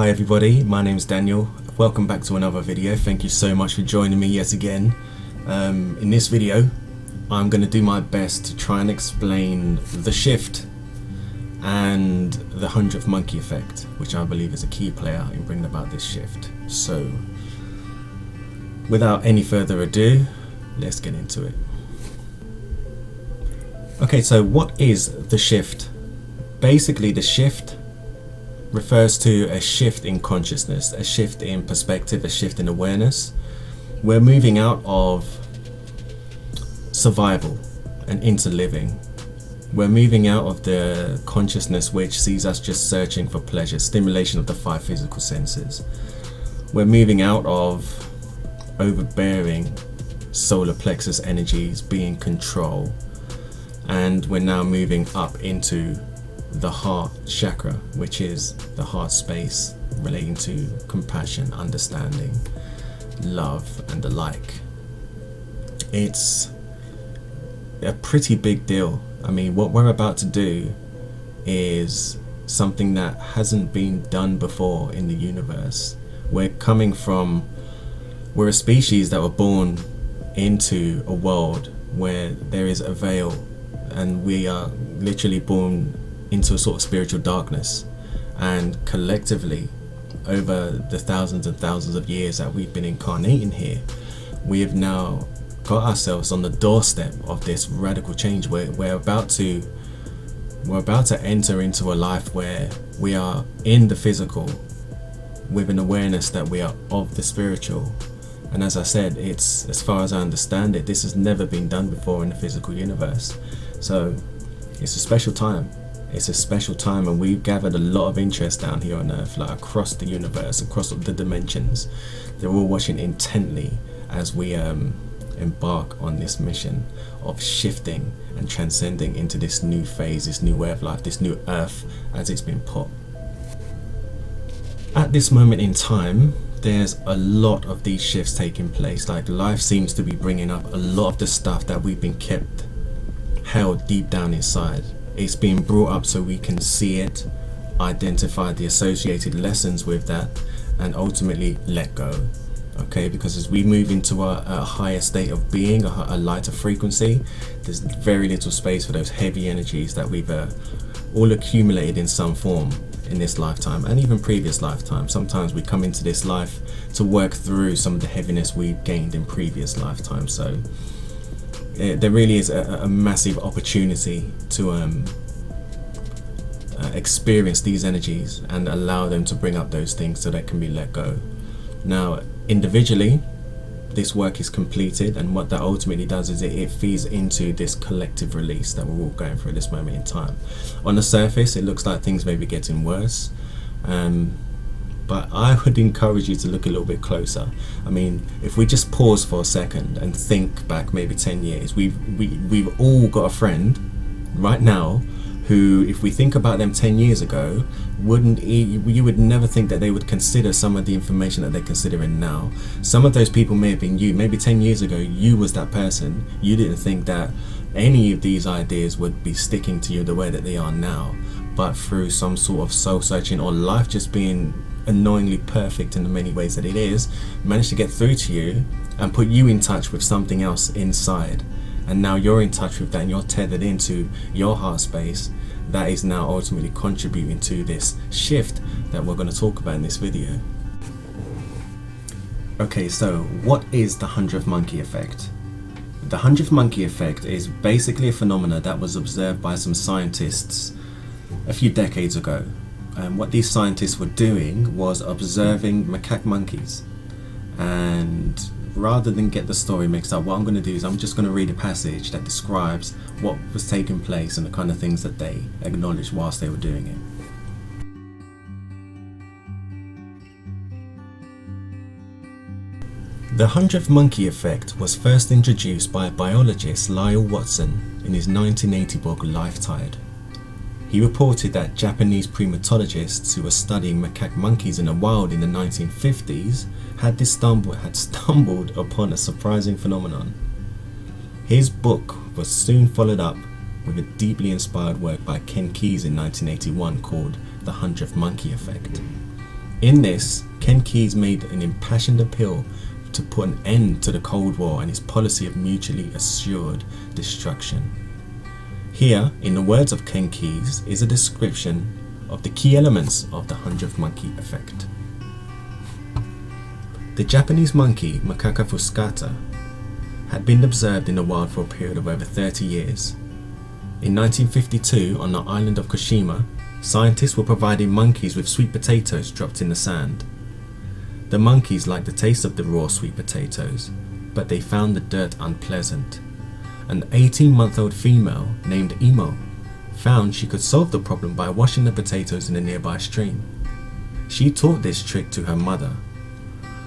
Hi everybody, my name is Daniel. Welcome back to another video. Thank you so much for joining me yet again. In this video, I'm going to do my best to try and explain the shift and the 100th monkey effect, which I believe is a key player in bringing about this shift. So, without any further ado, let's get into it. Okay, so what is the shift? Basically, the shift refers to a shift in consciousness, a shift in perspective, a shift in awareness. We're moving out of survival and into living. We're moving out of the consciousness which sees us just searching for pleasure, stimulation of the 5 physical senses. We're moving out of overbearing solar plexus energies, being control, and we're now moving up into the heart chakra, which is the heart space relating to compassion, understanding, love, and the like. It's a pretty big deal. I mean, what we're about to do is something that hasn't been done before in the universe. We're a species that were born into a world where there is a veil, and we are literally born into a sort of spiritual darkness, and collectively over the thousands and thousands of years that we've been incarnating here, we have now got ourselves on the doorstep of this radical change. We're about to enter into a life where we are in the physical with an awareness that we are of the spiritual. And as I said, it's, as far as I understand it, this has never been done before in the physical universe. So it's a special time. It's a special time, and we've gathered a lot of interest down here on Earth, like across the universe, across the dimensions. They're all watching intently as we embark on this mission of shifting and transcending into this new phase, this new way of life, this new Earth as it's been put. At this moment in time, there's a lot of these shifts taking place. Like, life seems to be bringing up a lot of the stuff that we've been kept held deep down inside. It's being brought up so we can see it, identify the associated lessons with that, and ultimately let go. Okay, because as we move into a higher state of being, a lighter frequency, there's very little space for those heavy energies that we've all accumulated in some form in this lifetime and even previous lifetimes. Sometimes we come into this life to work through some of the heaviness we've gained in previous lifetimes. So there really is a massive opportunity to experience these energies and allow them to bring up those things so they can be let go. Now, individually, this work is completed, and what that ultimately does is it feeds into this collective release that we're all going through at this moment in time. On the surface, it looks like things may be getting worse, but I would encourage you to look a little bit closer. I mean, if we just pause for a second and think back maybe 10 years, we've all got a friend right now who, if we think about them 10 years ago, you would never think that they would consider some of the information that they're considering now. Some of those people may have been you. Maybe 10 years ago, you was that person. You didn't think that any of these ideas would be sticking to you the way that they are now. But through some sort of soul searching, or life just being annoyingly perfect in the many ways that it is, managed to get through to you and put you in touch with something else inside. And now you're in touch with that, and you're tethered into your heart space that is now ultimately contributing to this shift that we're going to talk about in this video. Okay, so what is the 100th monkey effect? The 100th monkey effect is basically a phenomena that was observed by some scientists a few decades ago. And what these scientists were doing was observing macaque monkeys, and rather than get the story mixed up, what I'm going to do is I'm just going to read a passage that describes what was taking place and the kind of things that they acknowledged whilst they were doing it. The 100th monkey effect was first introduced by biologist Lyle Watson in his 1980 book Life Tide. He reported that Japanese primatologists who were studying macaque monkeys in the wild in the 1950s had stumbled upon a surprising phenomenon. His book was soon followed up with a deeply inspired work by Ken Keyes in 1981 called The 100th Monkey Effect. In this, Ken Keyes made an impassioned appeal to put an end to the Cold War and its policy of mutually assured destruction. Here, in the words of Ken Keyes, is a description of the key elements of the 100th monkey effect. The Japanese monkey Macaca fuscata had been observed in the wild for a period of over 30 years. In 1952, on the island of Kushima, scientists were providing monkeys with sweet potatoes dropped in the sand. The monkeys liked the taste of the raw sweet potatoes, but they found the dirt unpleasant. An 18-month-old female named Imo found she could solve the problem by washing the potatoes in a nearby stream. She taught this trick to her mother.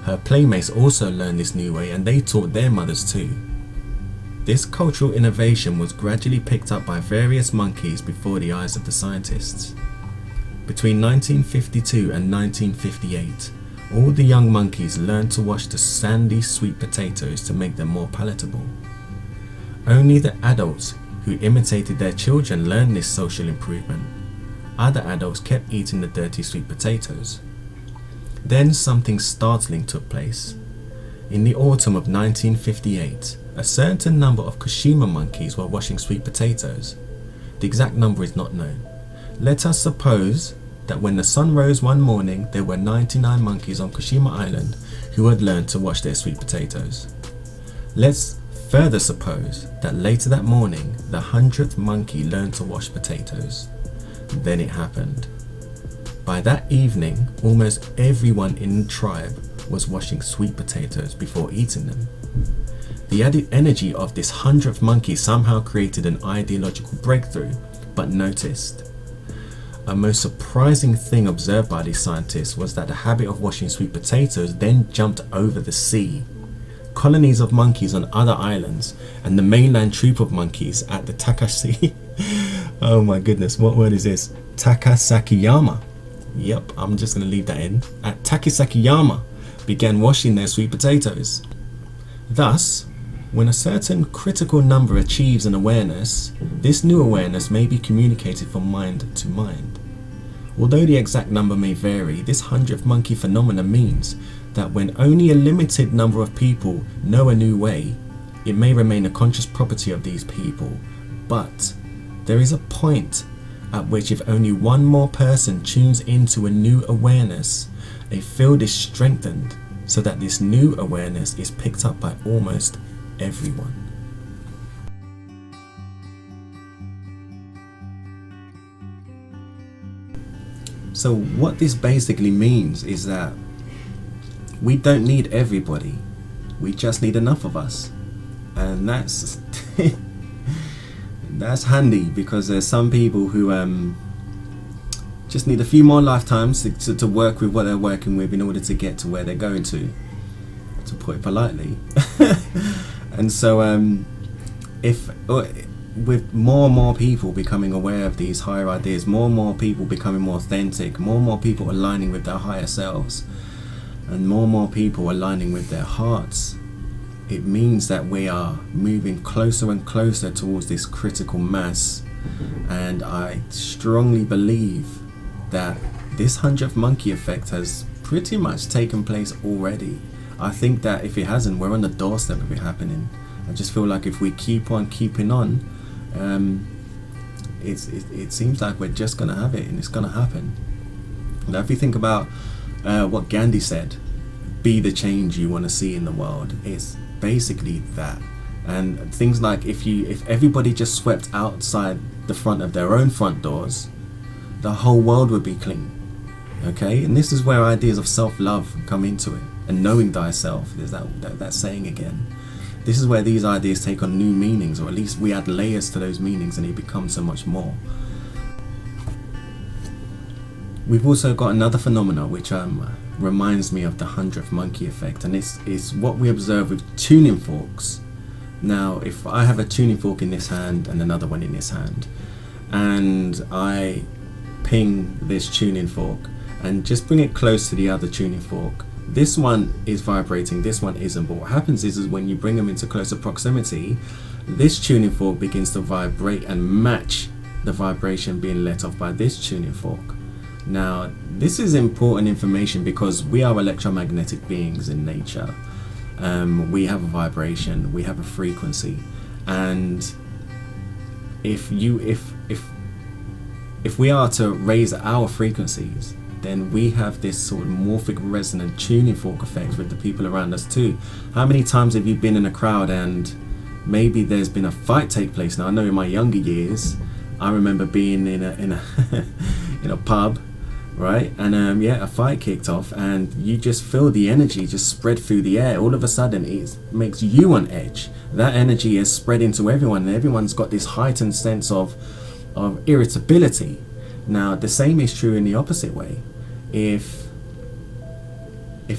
Her playmates also learned this new way, and they taught their mothers too. This cultural innovation was gradually picked up by various monkeys before the eyes of the scientists. Between 1952 and 1958, all the young monkeys learned to wash the sandy sweet potatoes to make them more palatable. Only the adults who imitated their children learned this social improvement. Other adults kept eating the dirty sweet potatoes. Then something startling took place. In the autumn of 1958, a certain number of Kushima monkeys were washing sweet potatoes. The exact number is not known. Let us suppose that when the sun rose one morning, there were 99 monkeys on Kushima Island who had learned to wash their sweet potatoes. Let's further suppose that later that morning, the 100th monkey learned to wash potatoes. Then it happened. By that evening, almost everyone in the tribe was washing sweet potatoes before eating them. The added energy of this 100th monkey somehow created an ideological breakthrough, but noticed. A most surprising thing observed by these scientists was that the habit of washing sweet potatoes then jumped over the sea. Colonies of monkeys on other islands and the mainland troop of monkeys at the Takashi oh my goodness, what word is this? Takasakiyama. Yep, I'm just going to leave that in. At Takasakiyama began washing their sweet potatoes. Thus, when a certain critical number achieves an awareness, this new awareness may be communicated from mind to mind. Although the exact number may vary, this 100th monkey phenomena means that when only a limited number of people know a new way, it may remain a conscious property of these people. But there is a point at which if only one more person tunes into a new awareness, a field is strengthened so that this new awareness is picked up by almost everyone. So what this basically means is that we don't need everybody, we just need enough of us. And that's that's handy, because there's some people who just need a few more lifetimes to work with what they're working with in order to get to where they're going to put it politely. And so if with more and more people becoming aware of these higher ideas, more and more people becoming more authentic, more and more people aligning with their higher selves, and more people aligning with their hearts, it means that we are moving closer and closer towards this critical mass. And I strongly believe that this 100th monkey effect has pretty much taken place already. I think that if it hasn't, we're on the doorstep of it happening. I just feel like if we keep on keeping on, it seems like we're just going to have it, and it's going to happen. Now, if you think about what Gandhi said, be the change you want to see in the world, it's basically that. And things like if everybody just swept outside the front of their own front doors, the whole world would be clean. Okay, and this is where ideas of self-love come into it, and knowing thyself. There's that saying again. This is where these ideas take on new meanings, or at least we add layers to those meanings, and it becomes so much more. We've also got another phenomena which reminds me of the 100th monkey effect, and it's what we observe with tuning forks. Now, if I have a tuning fork in this hand and another one in this hand, and I ping this tuning fork and just bring it close to the other tuning fork, this one is vibrating, this one isn't. But what happens is when you bring them into closer proximity, this tuning fork begins to vibrate and match the vibration being let off by this tuning fork. Now, this is important information because we are electromagnetic beings in nature. We have a vibration, we have a frequency, and if we are to raise our frequencies, then we have this sort of morphic resonant tuning fork effect with the people around us too. How many times have you been in a crowd and maybe there's been a fight take place? Now, I know in my younger years, I remember being in a in a pub, right? And a fight kicked off, and you just feel the energy just spread through the air. All of a sudden, it makes you on edge. That energy is spread into everyone, and everyone's got this heightened sense of irritability. Now, the same is true in the opposite way. If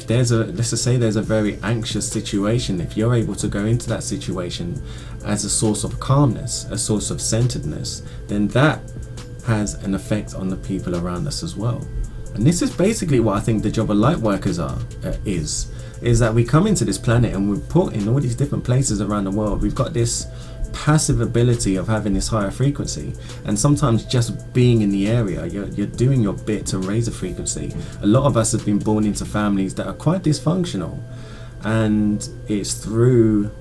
there's let's just say there's a very anxious situation, if you're able to go into that situation as a source of calmness, a source of centeredness, then that has an effect on the people around us as well. And this is basically what I think the job of light workers is that we come into this planet and we're put in all these different places around the world. We've got this passive ability of having this higher frequency, and sometimes just being in the area, you're doing your bit to raise a frequency. A lot of us have been born into families that are quite dysfunctional, and it's through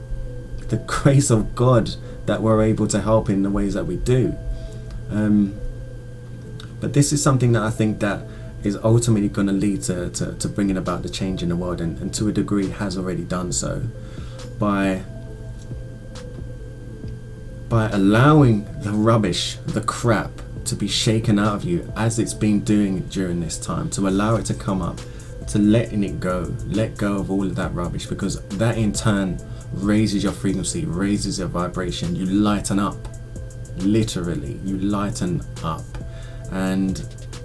the grace of God that we're able to help in the ways that we do. But this is something that I think that is ultimately going to lead to bringing about the change in the world, and to a degree has already done so by allowing the rubbish, the crap, to be shaken out of you as it's been doing during this time, to allow it to come up, to letting it go, let go of all of that rubbish, because that in turn raises your frequency, raises your vibration. You lighten up, literally, you lighten up, and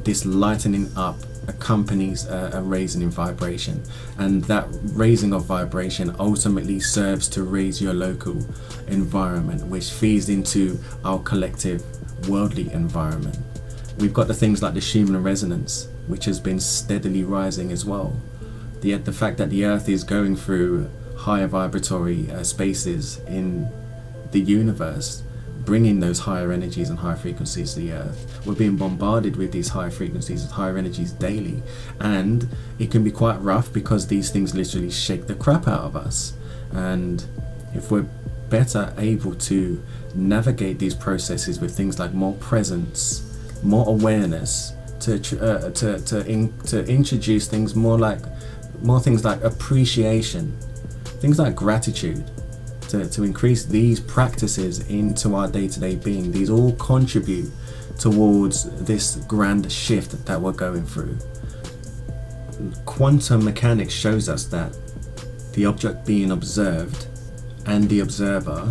this lightening up accompanies a raising in vibration, and that raising of vibration ultimately serves to raise your local environment, which feeds into our collective worldly environment. We've got the things like the human resonance, which has been steadily rising as well. The fact that the earth is going through higher vibratory spaces in the universe, bringing those higher energies and higher frequencies to the earth. We're being bombarded with these higher frequencies and higher energies daily, and it can be quite rough because these things literally shake the crap out of us. And if we're better able to navigate these processes with things like more presence, more awareness, to introduce things more things like appreciation, things like gratitude, to increase these practices into our day-to-day being, these all contribute towards this grand shift that we're going through. Quantum mechanics shows us that the object being observed and the observer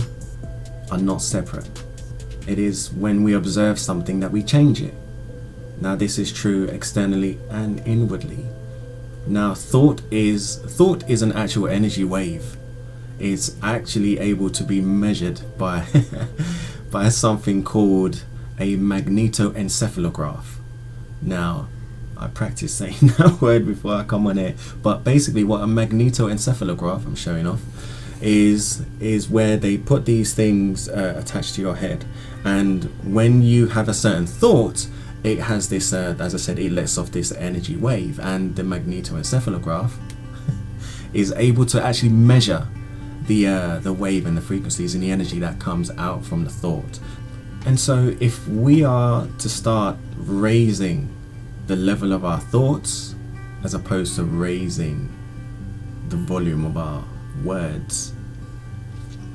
are not separate. It is when we observe something that we change it. Now, this is true externally and inwardly. Now, thought is an actual energy wave. It's actually able to be measured by by something called a magnetoencephalograph. Now, I practice saying that word before I come on here, but basically what a magnetoencephalograph, I'm showing off, is where they put these things attached to your head, and when you have a certain thought, it has this, as I said, it lets off this energy wave, and the magnetoencephalograph is able to actually measure the wave and the frequencies and the energy that comes out from the thought. And so if we are to start raising the level of our thoughts as opposed to raising the volume of our words,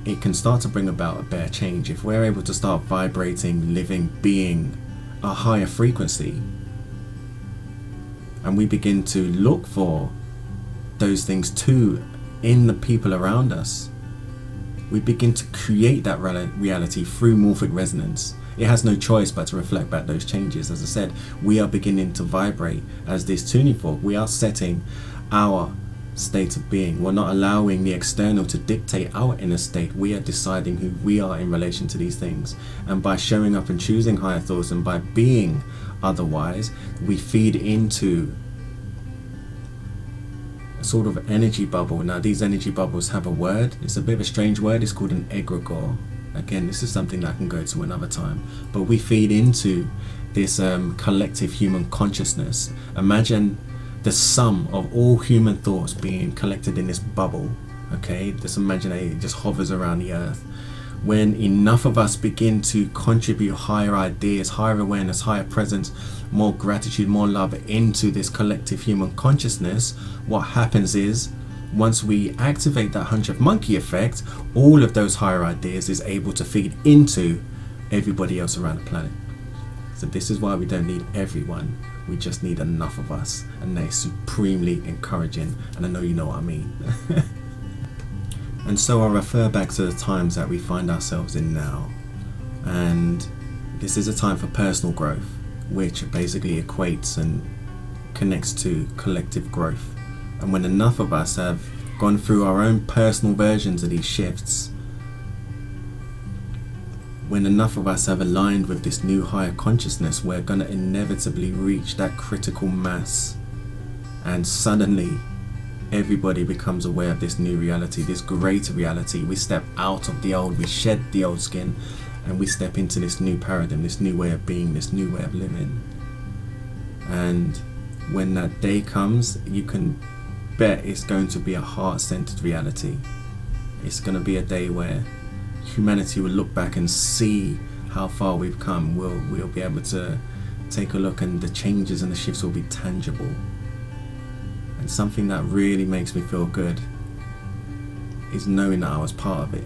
it can start to bring about a bare change. If we're able to start vibrating, living, being a higher frequency, and we begin to look for those things too in the people around us, we begin to create that reality through morphic resonance. It has no choice but to reflect back those changes. As I said, we are beginning to vibrate as this tuning fork. We are setting our state of being. We're not allowing the external to dictate our inner state. We are deciding who we are in relation to these things. And by showing up and choosing higher thoughts, and by being otherwise, we feed into sort of energy bubble. Now, these energy bubbles have a word. It's a bit of a strange word. It's called an egregore. Again, this is something that I can go to another time. But we feed into this collective human consciousness. Imagine the sum of all human thoughts being collected in this bubble. Okay, just imagine it just hovers around the earth. When enough of us begin to contribute higher ideas, higher awareness, higher presence, more gratitude, more love into this collective human consciousness, what happens is, once we activate that 100th monkey effect, all of those higher ideas is able to feed into everybody else around the planet. So this is why we don't need everyone, we just need enough of us, and that is supremely encouraging, and I know you know what I mean. And so I'll refer back to the times that we find ourselves in now, and this is a time for personal growth, which basically equates and connects to collective growth. And when enough of us have gone through our own personal versions of these shifts, when enough of us have aligned with this new higher consciousness, we're going to inevitably reach that critical mass, and suddenly everybody becomes aware of this new reality, this greater reality. We step out of the old, we shed the old skin, and we step into this new paradigm, this new way of being, this new way of living. And when that day comes, you can bet it's going to be a heart-centered reality. It's going to be a day where humanity will look back and see how far we've come. We'll be able to take a look, and the changes and the shifts will be tangible. And something that really makes me feel good is knowing that I was part of it.